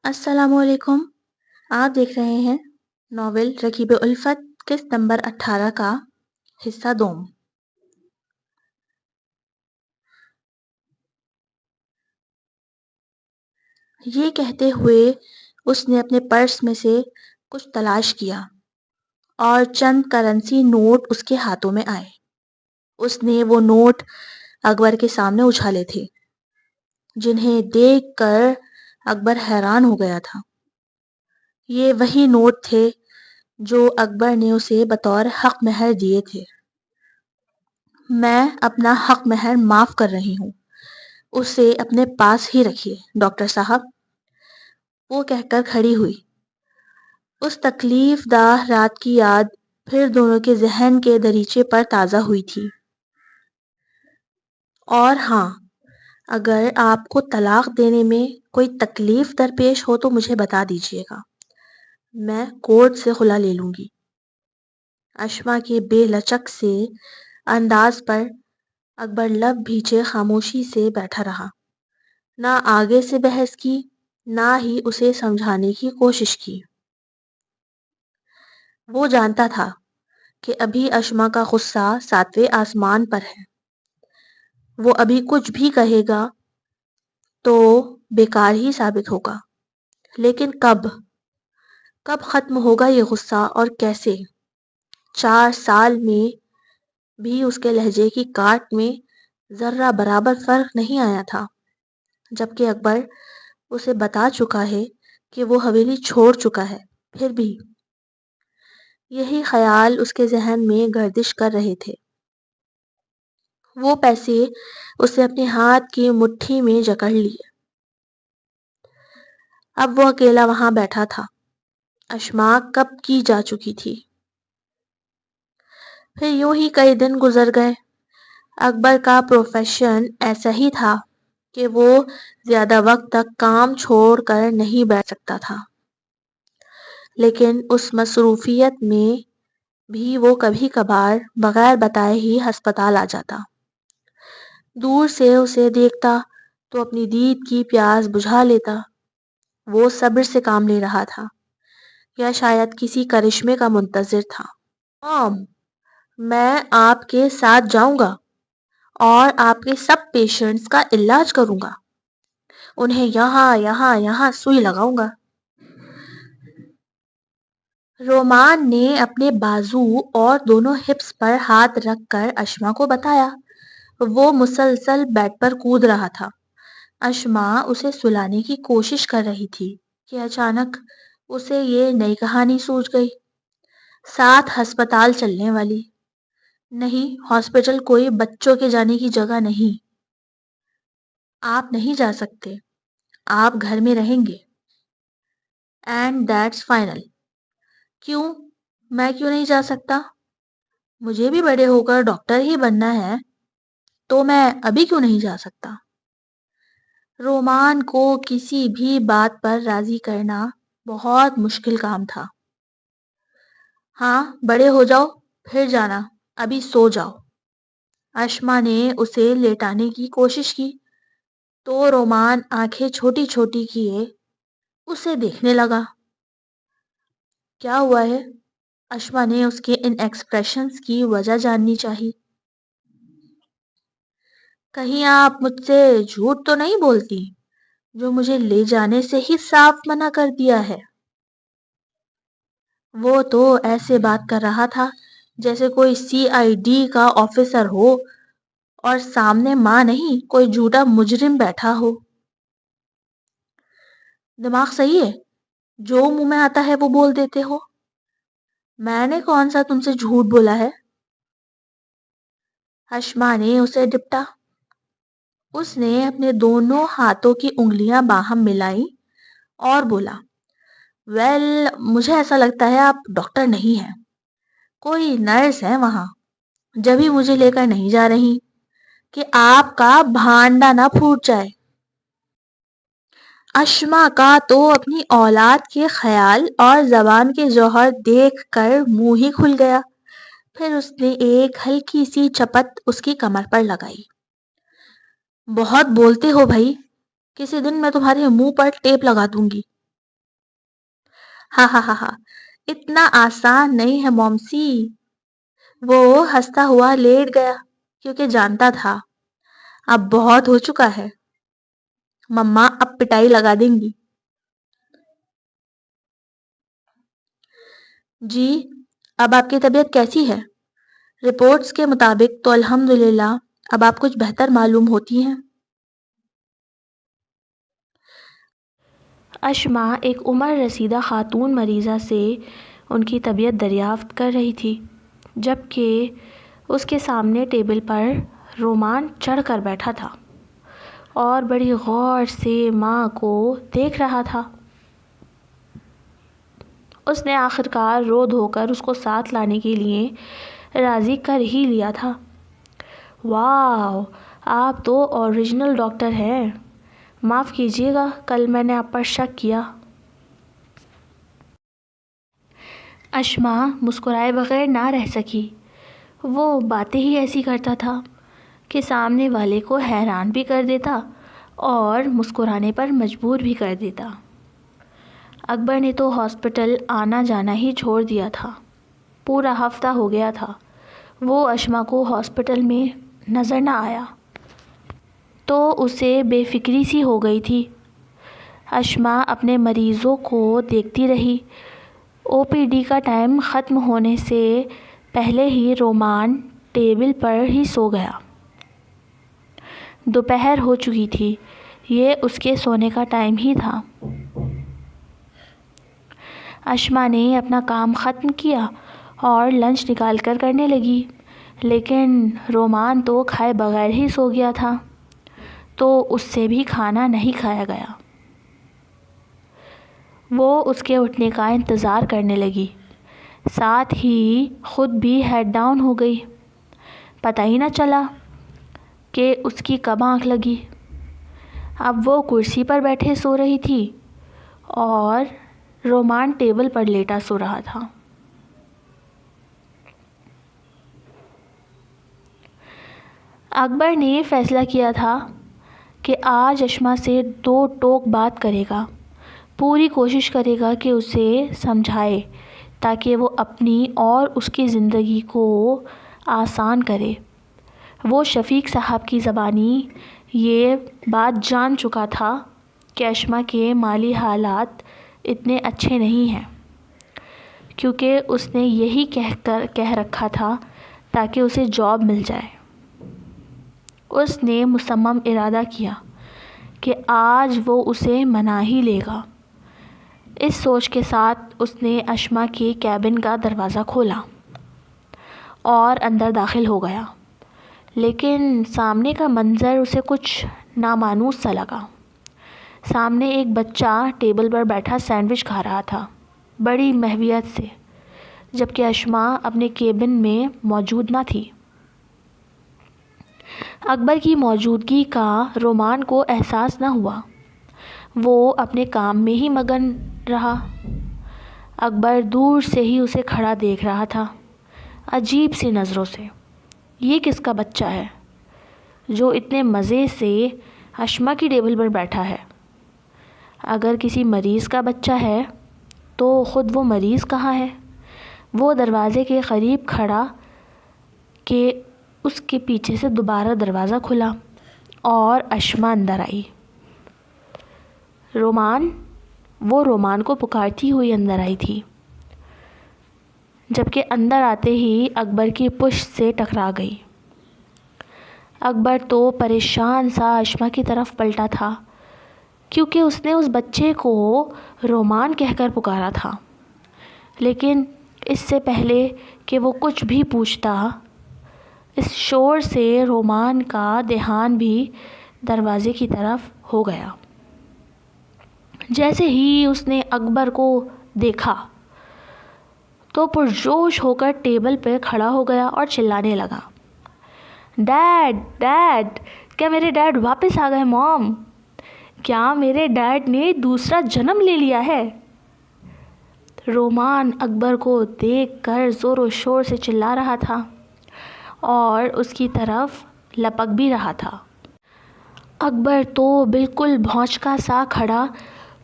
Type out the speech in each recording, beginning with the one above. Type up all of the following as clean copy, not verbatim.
السلام علیکم۔ آپ دیکھ رہے ہیں ناول رکیب الفت قسط نمبر 18 کا حصہ دوم۔ یہ کہتے ہوئے اس نے اپنے پرس میں سے کچھ تلاش کیا اور چند کرنسی نوٹ اس کے ہاتھوں میں آئے۔ اس نے وہ نوٹ اکبر کے سامنے اچھالے تھے، جنہیں دیکھ کر اکبر حیران ہو گیا تھا۔ یہ وہی نوٹ تھے جو اکبر نے اسے بطور حق مہر دیے تھے۔ میں اپنا حق مہر معاف کر رہی ہوں، اسے اپنے پاس ہی رکھیے ڈاکٹر صاحب، وہ کہہ کر کھڑی ہوئی۔ اس تکلیف دہ رات کی یاد پھر دونوں کے ذہن کے دریچے پر تازہ ہوئی تھی۔ اور ہاں، اگر آپ کو طلاق دینے میں کوئی تکلیف درپیش ہو تو مجھے بتا دیجیے گا، میں کورٹ سے خلا لے لوں گی۔ اشما کے بے لچک سے انداز پر اکبر لب بھیجے خاموشی سے بیٹھا رہا، نہ آگے سے بحث کی نہ ہی اسے سمجھانے کی کوشش کی۔ وہ جانتا تھا کہ ابھی اشما کا غصہ 7ویں آسمان پر ہے۔ وہ ابھی کچھ بھی کہے گا تو بیکار ہی ثابت ہوگا، لیکن کب ختم ہوگا یہ غصہ اور کیسے؟ 4 سال میں بھی اس کے لہجے کی کاٹ میں ذرہ برابر فرق نہیں آیا تھا، جبکہ اکبر اسے بتا چکا ہے کہ وہ حویلی چھوڑ چکا ہے۔ پھر بھی یہی خیال اس کے ذہن میں گردش کر رہے تھے۔ وہ پیسے اسے اپنے ہاتھ کی مٹھی میں جکڑ لیے۔ اب وہ اکیلا وہاں بیٹھا تھا۔ اشما کب کی جا چکی تھی۔ پھر یوں ہی کئی دن گزر گئے۔ اکبر کا پروفیشن ایسا ہی تھا کہ وہ زیادہ وقت تک کام چھوڑ کر نہیں بیٹھ سکتا تھا، لیکن اس مصروفیت میں بھی وہ کبھی کبھار بغیر بتائے ہی ہسپتال آ جاتا۔ دور سے اسے دیکھتا تو اپنی دید کی پیاس بجھا لیتا۔ وہ صبر سے کام لے رہا تھا، یا شاید کسی کرشمے کا منتظر تھا۔ "موم، میں آپ کے ساتھ جاؤں گا اور آپ کے سب پیشنٹس کا علاج کروں گا، انہیں یہاں سوئی لگاؤں گا۔" رومان نے اپنے بازو اور دونوں ہپس پر ہاتھ رکھ کر اشما کو بتایا۔ وہ مسلسل بیڈ پر کود رہا تھا۔ اشما اسے سلانے کی کوشش کر رہی تھی کہ اچانک اسے یہ نئی کہانی سوچ گئی، ساتھ ہسپتال چلنے والی۔ نہیں، ہاسپٹل کوئی بچوں کے جانے کی جگہ نہیں۔ آپ نہیں جا سکتے، آپ گھر میں رہیں گے۔ And that's final. کیوں؟ میں کیوں نہیں جا سکتا؟ مجھے بھی بڑے ہو کر ڈاکٹر ہی بننا ہے، تو میں ابھی کیوں نہیں جا سکتا؟ رومان کو کسی بھی بات پر راضی کرنا بہت مشکل کام تھا۔ ہاں، بڑے ہو جاؤ پھر جانا، ابھی سو جاؤ۔ اشما نے اسے لیٹانے کی کوشش کی تو رومان آنکھیں چھوٹی چھوٹی کیے اسے دیکھنے لگا۔ کیا ہوا ہے؟ اشما نے اس کے ان ایکسپریشنز کی وجہ جاننی چاہی۔ کہیں آپ مجھ سے جھوٹ تو نہیں بولتی، جو مجھے لے جانے سے ہی صاف منع کر دیا ہے؟ وہ تو ایسے بات کر رہا تھا جیسے کوئی CID کا آفیسر ہو اور سامنے ماں نہیں کوئی جھوٹا مجرم بیٹھا ہو۔ دماغ صحیح ہے؟ جو منہ میں آتا ہے وہ بول دیتے ہو۔ میں نے کون سا تم سے جھوٹ بولا ہے؟ اشما نے اسے ڈپٹا۔ اس نے اپنے دونوں ہاتھوں کی انگلیاں باہم ملائیں اور بولا، ویل، مجھے ایسا لگتا ہے آپ ڈاکٹر نہیں ہیں، کوئی نرس ہے وہاں، جبھی مجھے لے کر نہیں جا رہی کہ آپ کا بھانڈا نہ پھوٹ جائے۔ اشما کا تو اپنی اولاد کے خیال اور زبان کے جوہر دیکھ کر منہ ہی کھل گیا۔ پھر اس نے ایک ہلکی سی چپت اس کی کمر پر لگائی۔ بہت بولتے ہو بھائی، کسی دن میں تمہارے منہ پر ٹیپ لگا دوں گی۔ ہاں ہاں ہاں ہاں، اتنا آسان نہیں ہے مومسی۔ وہ ہنستا ہوا لیٹ گیا کیونکہ جانتا تھا اب بہت ہو چکا ہے، مما اب پٹائی لگا دیں گی۔ جی، اب آپ کی طبیعت کیسی ہے؟ رپورٹس کے مطابق تو الحمدللہ اب آپ کچھ بہتر معلوم ہوتی ہیں۔ اشما ایک عمر رسیدہ خاتون مریضہ سے ان کی طبیعت دریافت کر رہی تھی، جبکہ اس کے سامنے ٹیبل پر رومان چڑھ کر بیٹھا تھا اور بڑی غور سے ماں کو دیکھ رہا تھا۔ اس نے آخرکار رو دھو کر اس کو ساتھ لانے کے لیے راضی کر ہی لیا تھا۔ واو، آپ تو اوریجنل ڈاکٹر ہیں، معاف کیجیے گا کل میں نے آپ پر شک کیا۔ اشما مسکرائے بغیر نہ رہ سکی۔ وہ باتیں ہی ایسی کرتا تھا کہ سامنے والے کو حیران بھی کر دیتا اور مسکرانے پر مجبور بھی کر دیتا۔ اکبر نے تو ہاسپٹل آنا جانا ہی چھوڑ دیا تھا، پورا ہفتہ ہو گیا تھا وہ اشما کو ہاسپٹل میں نظر نہ آیا تو اسے بے فکری سی ہو گئی تھی۔ اشما اپنے مریضوں کو دیکھتی رہی۔ او پی ڈی کا ٹائم ختم ہونے سے پہلے ہی رومان ٹیبل پر ہی سو گیا۔ دوپہر ہو چکی تھی، یہ اس کے سونے کا ٹائم ہی تھا۔ اشما نے اپنا کام ختم کیا اور لنچ نکال کر کرنے لگی، لیکن رومان تو کھائے بغیر ہی سو گیا تھا تو اس سے بھی کھانا نہیں کھایا گیا۔ وہ اس کے اٹھنے کا انتظار کرنے لگی، ساتھ ہی خود بھی ہیڈ ڈاؤن ہو گئی۔ پتہ ہی نہ چلا کہ اس کی کب آنکھ لگی۔ اب وہ کرسی پر بیٹھے سو رہی تھی اور رومان ٹیبل پر لیٹا سو رہا تھا۔ اکبر نے فیصلہ کیا تھا کہ آج اشما سے دو ٹوک بات کرے گا، پوری کوشش کرے گا کہ اسے سمجھائے تاکہ وہ اپنی اور اس کی زندگی کو آسان کرے۔ وہ شفیق صاحب کی زبانی یہ بات جان چکا تھا کہ اشما کے مالی حالات اتنے اچھے نہیں ہیں، کیونکہ اس نے یہی کہہ رکھا تھا تاکہ اسے جاب مل جائے۔ اس نے مصمم ارادہ کیا کہ آج وہ اسے منا ہی لے گا۔ اس سوچ کے ساتھ اس نے اشما کے کیبن کا دروازہ کھولا اور اندر داخل ہو گیا، لیکن سامنے کا منظر اسے کچھ نامانوس سا لگا۔ سامنے ایک بچہ ٹیبل پر بیٹھا سینڈوچ کھا رہا تھا بڑی محویت سے، جبکہ اشما اپنے کیبن میں موجود نہ تھی۔ اکبر کی موجودگی کا رومان کو احساس نہ ہوا، وہ اپنے کام میں ہی مگن رہا۔ اکبر دور سے ہی اسے کھڑا دیکھ رہا تھا، عجیب سی نظروں سے۔ یہ کس کا بچہ ہے جو اتنے مزے سے اشما کی ٹیبل پر بیٹھا ہے؟ اگر کسی مریض کا بچہ ہے تو خود وہ مریض کہاں ہے؟ وہ دروازے کے قریب کھڑا کہ اس کے پیچھے سے دوبارہ دروازہ کھلا اور اشما اندر آئی۔ رومان، وہ رومان کو پکارتی ہوئی اندر آئی تھی، جبکہ اندر آتے ہی اکبر کی پشت سے ٹکرا گئی۔ اکبر تو پریشان سا اشما کی طرف پلٹا تھا کیونکہ اس نے اس بچے کو رومان کہہ کر پکارا تھا، لیکن اس سے پہلے کہ وہ کچھ بھی پوچھتا، اس شور سے رومان کا دھیان بھی دروازے کی طرف ہو گیا۔ جیسے ہی اس نے اکبر کو دیکھا تو پرجوش ہو کر ٹیبل پہ کھڑا ہو گیا اور چلانے لگا، ڈیڈ ڈیڈ، کیا میرے ڈیڈ واپس آ گئے؟ موم، کیا میرے ڈیڈ نے دوسرا جنم لے لیا ہے؟ رومان اکبر کو دیکھ کر زور و شور سے چلا رہا تھا اور اس کی طرف لپک بھی رہا تھا۔ اکبر تو بالکل بھونچکا سا کھڑا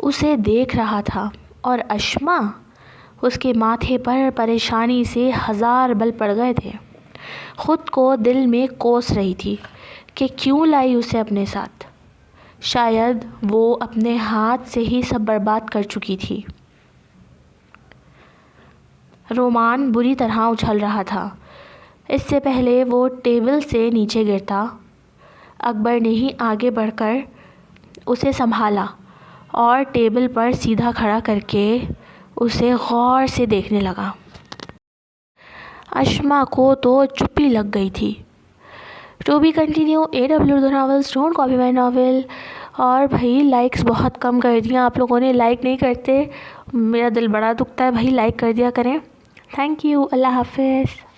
اسے دیکھ رہا تھا اور اشما اس کے ماتھے پر پریشانی سے 1000 بل پڑ گئے تھے۔ خود کو دل میں کوس رہی تھی کہ کیوں لائی اسے اپنے ساتھ۔ شاید وہ اپنے ہاتھ سے ہی سب برباد کر چکی تھی۔ رومان بری طرح اچھل رہا تھا۔ اس سے پہلے وہ ٹیبل سے نیچے گرتا، اکبر نے ہی آگے بڑھ کر اسے سنبھالا اور ٹیبل پر سیدھا کھڑا کر کے اسے غور سے دیکھنے لگا۔ اشما کو تو چپی لگ گئی تھی۔ To be continue AW Urdu novels, don't copy my novel. اور بھائی لائکس بہت کم کر دیا آپ لوگوں نے، لائک نہیں کرتے، میرا دل بڑا دکھتا ہے بھائی، لائک کر دیا کریں۔ تھینک یو، اللہ حافظ۔